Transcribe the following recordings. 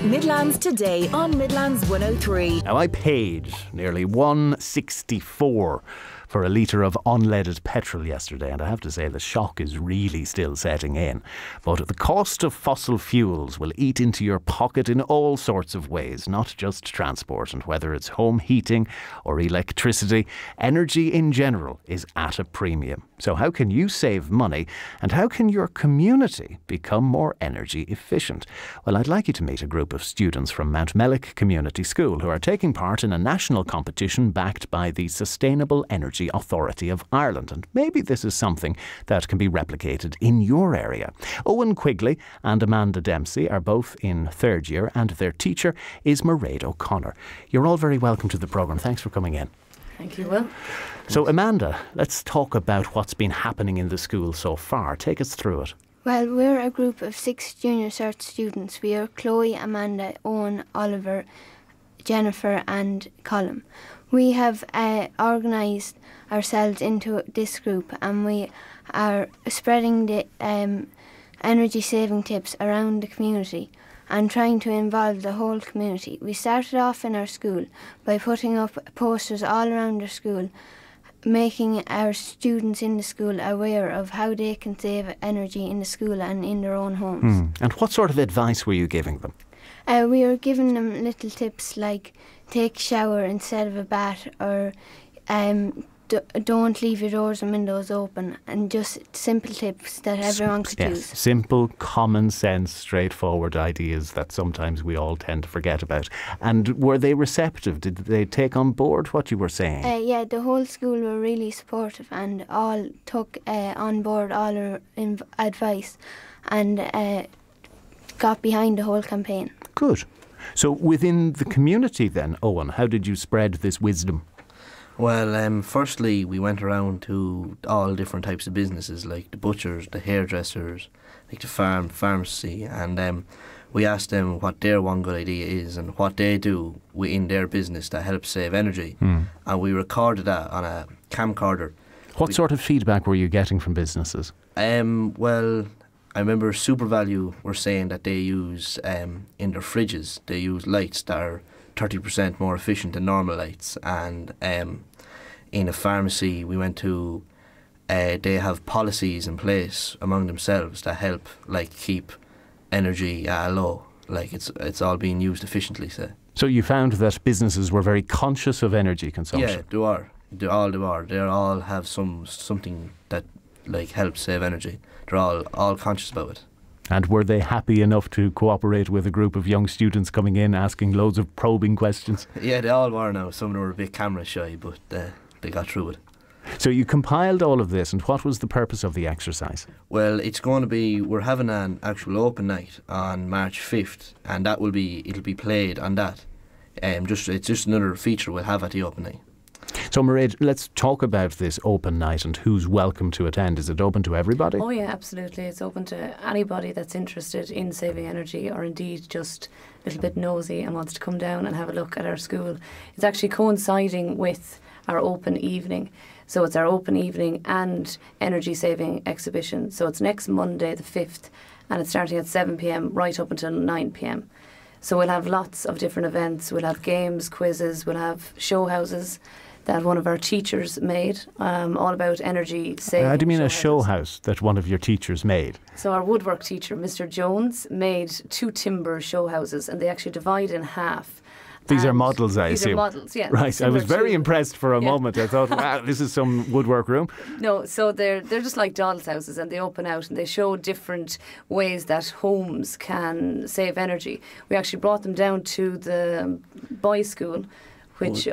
Midlands Today on Midlands 103. Now, I paid nearly $1.64 for a litre of unleaded petrol yesterday, and I have to say the shock is really still setting in. But the cost of fossil fuels will eat into your pocket in all sorts of ways, not just transport. And whether it's home heating or electricity, energy in general is at a premium. So how can you save money, and how can your community become more energy efficient? Well, I'd like you to meet a group of students from Mountmellick Community School who are taking part in a national competition backed by the Sustainable Energy Authority of Ireland, and maybe this is something that can be replicated in your area. Eoin Quigley and Amanda Dempsey are both in third year, and their teacher is Mairead O Connor. You're all very welcome to the programme. Thanks for coming in. Thank you, Will. So Amanda, let's talk about what's been happening in the school so far. Take us through it. Well, we're a group of 6 Junior Cert students. We are Chloe, Amanda, Eoin, Oliver, Jennifer and Colm. We have organised ourselves into this group, and we are spreading the energy saving tips around the community and trying to involve the whole community. We started off in our school by putting up posters all around our school, making our students in the school aware of how they can save energy in the school and in their own homes. And what sort of advice were you giving them? We were giving them little tips like take a shower instead of a bath, or don't leave your doors and windows open, and just simple tips that everyone could use. Simple, common sense, straightforward ideas that sometimes we all tend to forget about. And were they receptive? Did they take on board what you were saying? Yeah, the whole school were really supportive and all took on board all our advice and got behind the whole campaign. Good. So within the community then, Eoin, how did you spread this wisdom? Well, firstly, we went around to all different types of businesses, like the butchers, the hairdressers, like the pharmacy, and we asked them what their one good idea is and what they do in their business that helps save energy. And we recorded that on a camcorder. What sort of feedback were you getting from businesses? Well, I remember SuperValue were saying that they use, in their fridges, they use lights that are 30% more efficient than normal lights. And in a pharmacy we went to, they have policies in place among themselves that help like keep energy low. Like it's all being used efficiently. So you found that businesses were very conscious of energy consumption? Yeah, they are. They all have something that like helps save energy. They're all conscious about it. And were they happy enough to cooperate with a group of young students coming in asking loads of probing questions? Yeah, they all were now. Some of them were a bit camera shy, but they got through it. So you compiled all of this, and what was the purpose of the exercise? Well, it's going to be, we're having an actual open night on March 5th, and it'll be played on that. It's just another feature we'll have at the open night. So Mairead, let's talk about this open night and who's welcome to attend. Is it open to everybody? Oh yeah, absolutely. It's open to anybody that's interested in saving energy, or indeed just a little bit nosy and wants to come down and have a look at our school. It's actually coinciding with our open evening. So it's our open evening and energy saving exhibition. So it's next Monday the 5th, and it's starting at 7 p.m. right up until 9 p.m. So we'll have lots of different events. We'll have games, quizzes, we'll have show houses that one of our teachers made, all about energy saving. How do you mean a show house that one of your teachers made? So our woodwork teacher, Mr. Jones, made 2 timber show houses, and they actually divide in half. These are models, I assume. These are models, yeah. Right, I was very impressed for a moment. I thought, wow, this is some woodwork room. No, so they're just like dolls' houses, and they open out and they show different ways that homes can save energy. We actually brought them down to the boys' school, which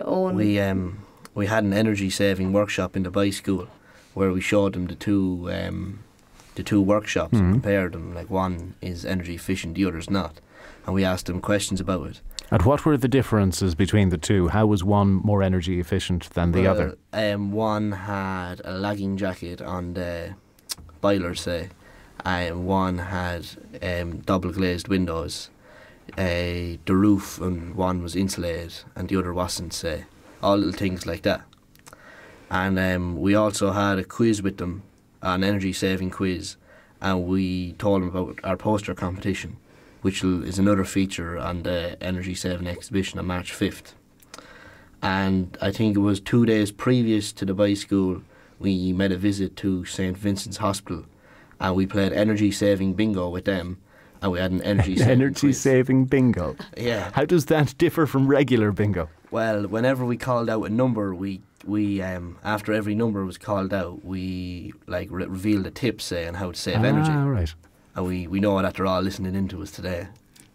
we had an energy saving workshop in the boys' school where we showed them the two workshops and compared them. Like one is energy efficient, the other's not, and we asked them questions about it. And what were the differences between the two? How was one more energy efficient than the other? One had a lagging jacket on the boiler, say, and one had double glazed windows. The roof and one was insulated and the other wasn't, say. All little things like that. And we also had a quiz with them, an energy saving quiz, and we told them about our poster competition. which is another feature on the energy saving exhibition on March 5th. And I think it was 2 days previous to the Boys' School, we made a visit to St Vincent's Hospital, and we played energy saving bingo with them, and we had an energy saving quiz. Saving bingo. Yeah. How does that differ from regular bingo? Well, whenever we called out a number, we after every number was called out, we revealed a tip saying how to save energy. Right. And we know that they're all listening into us today.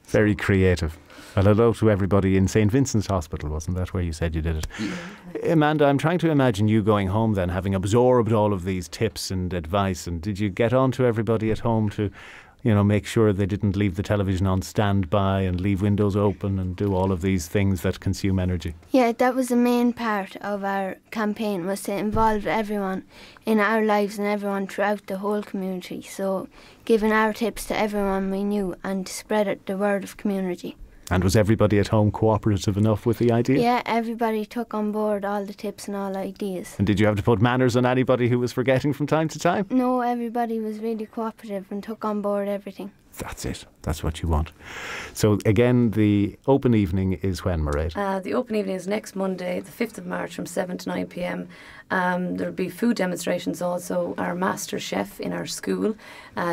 Very creative. Well, hello to everybody in St Vincent's Hospital, wasn't that where you said you did it? Yeah. Amanda, I'm trying to imagine you going home then, having absorbed all of these tips and advice, and did you get on to everybody at home to, make sure they didn't leave the television on standby and leave windows open and do all of these things that consume energy? Yeah, that was the main part of our campaign, was to involve everyone in our lives and everyone throughout the whole community. So giving our tips to everyone we knew and to spread the word of community. And was everybody at home cooperative enough with the idea? Yeah, everybody took on board all the tips and all ideas. And did you have to put manners on anybody who was forgetting from time to time? No, everybody was really cooperative and took on board everything. That's it. That's what you want. So again, the open evening is when, Mairead? The open evening is next Monday, the 5th of March from 7 to 9 p.m. There'll be food demonstrations also. Our master chef in our school,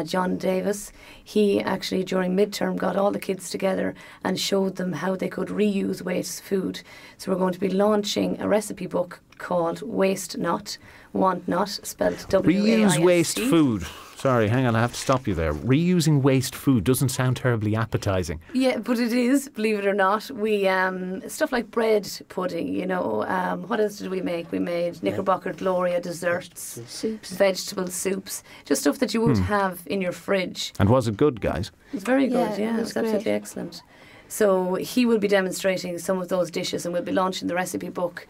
John Davis, he actually during midterm got all the kids together and showed them how they could reuse waste food. So we're going to be launching a recipe book called Waste Not, Want Not, spelled W-A-I-S-T. Reuse waste food. Sorry, hang on, I have to stop you there. Reusing waste food doesn't sound terribly appetising. Yeah, but it is, believe it or not. We stuff like bread pudding, what else did we make? We made Knickerbocker Gloria desserts, soups, vegetable soups, just stuff that you would have in your fridge. And was it good, guys? It was very good, yeah, it was absolutely excellent. So he will be demonstrating some of those dishes and we'll be launching the recipe book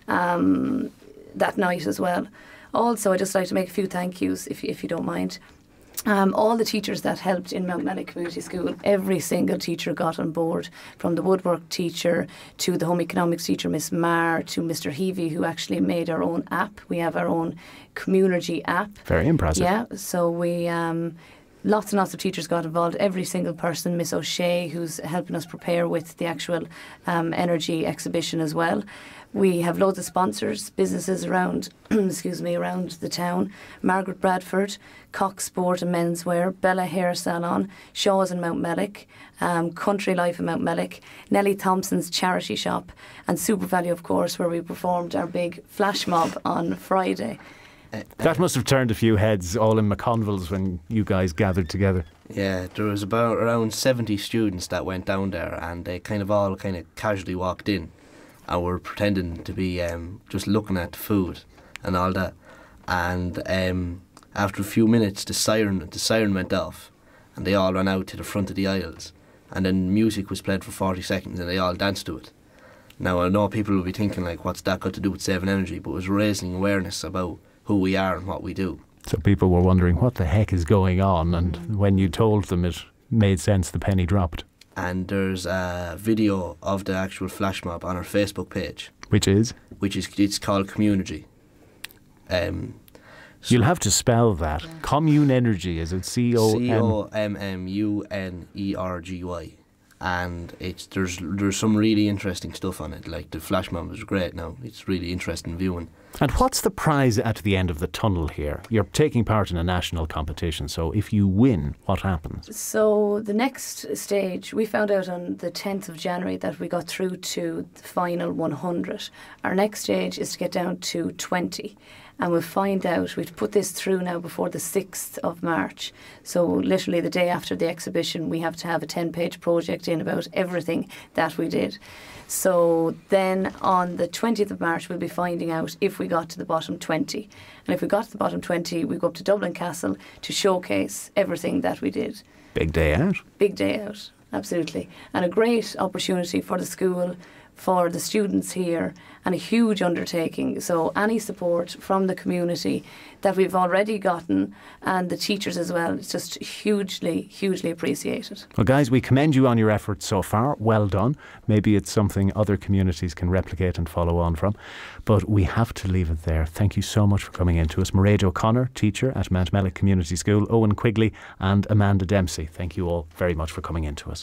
that night as well. Also, I'd just like to make a few thank yous, if you don't mind. All the teachers that helped in Mountmellick Community School, every single teacher got on board, from the woodwork teacher to the home economics teacher, Miss Marr, to Mr. Heavey, who actually made our own app. We have our own community app. Very impressive. Yeah, so we... lots and lots of teachers got involved, every single person, Miss O'Shea, who's helping us prepare with the actual energy exhibition as well. We have loads of sponsors, businesses around, around the town. Margaret Bradford, Cox Sport and Menswear, Bella Hair Salon, Shaw's in Mountmellick, Country Life in Mountmellick, Nellie Thompson's charity shop, and Super Value, of course, where we performed our big flash mob on Friday. That must have turned a few heads all in McConville's when you guys gathered together. Yeah, there was around 70 students that went down there, and they all casually walked in and were pretending to be just looking at the food and all that. And after a few minutes, the siren went off, and they all ran out to the front of the aisles. And then music was played for 40 seconds, and they all danced to it. Now, I know people will be thinking, what's that got to do with saving energy? But it was raising awareness about who we are and what we do. So people were wondering what the heck is going on, and when you told them, it made sense, the penny dropped. And there's a video of the actual flash mob on our Facebook page. Which is? It's called Community. You'll have to spell that. Yeah. Commune Energy, is it C-O-M-M-U-N-E-R-G-Y. And there's some really interesting stuff on it. The flash mob is great now. It's really interesting viewing. And what's the prize at the end of the tunnel here? You're taking part in a national competition, so if you win, what happens? So the next stage, we found out on the 10th of January that we got through to the final 100. Our next stage is to get down to 20. And we'll find out, we've put this through now before the 6th of March. So literally the day after the exhibition, we have to have a 10-page project in about everything that we did. So then on the 20th of March, we'll be finding out if we got to the bottom 20. And if we got to the bottom 20, we go up to Dublin Castle to showcase everything that we did. Big day out. Big day out, absolutely. And a great opportunity for the school. for the students here and a huge undertaking. So any support from the community that we've already gotten and the teachers as well, it's just hugely, hugely appreciated. Well, guys, we commend you on your efforts so far. Well done. Maybe it's something other communities can replicate and follow on from. But we have to leave it there. Thank you so much for coming in to us. Mairead O Connor, teacher at Mountmellick Community School, Eoin Quigley and Amanda Dempsey. Thank you all very much for coming in to us.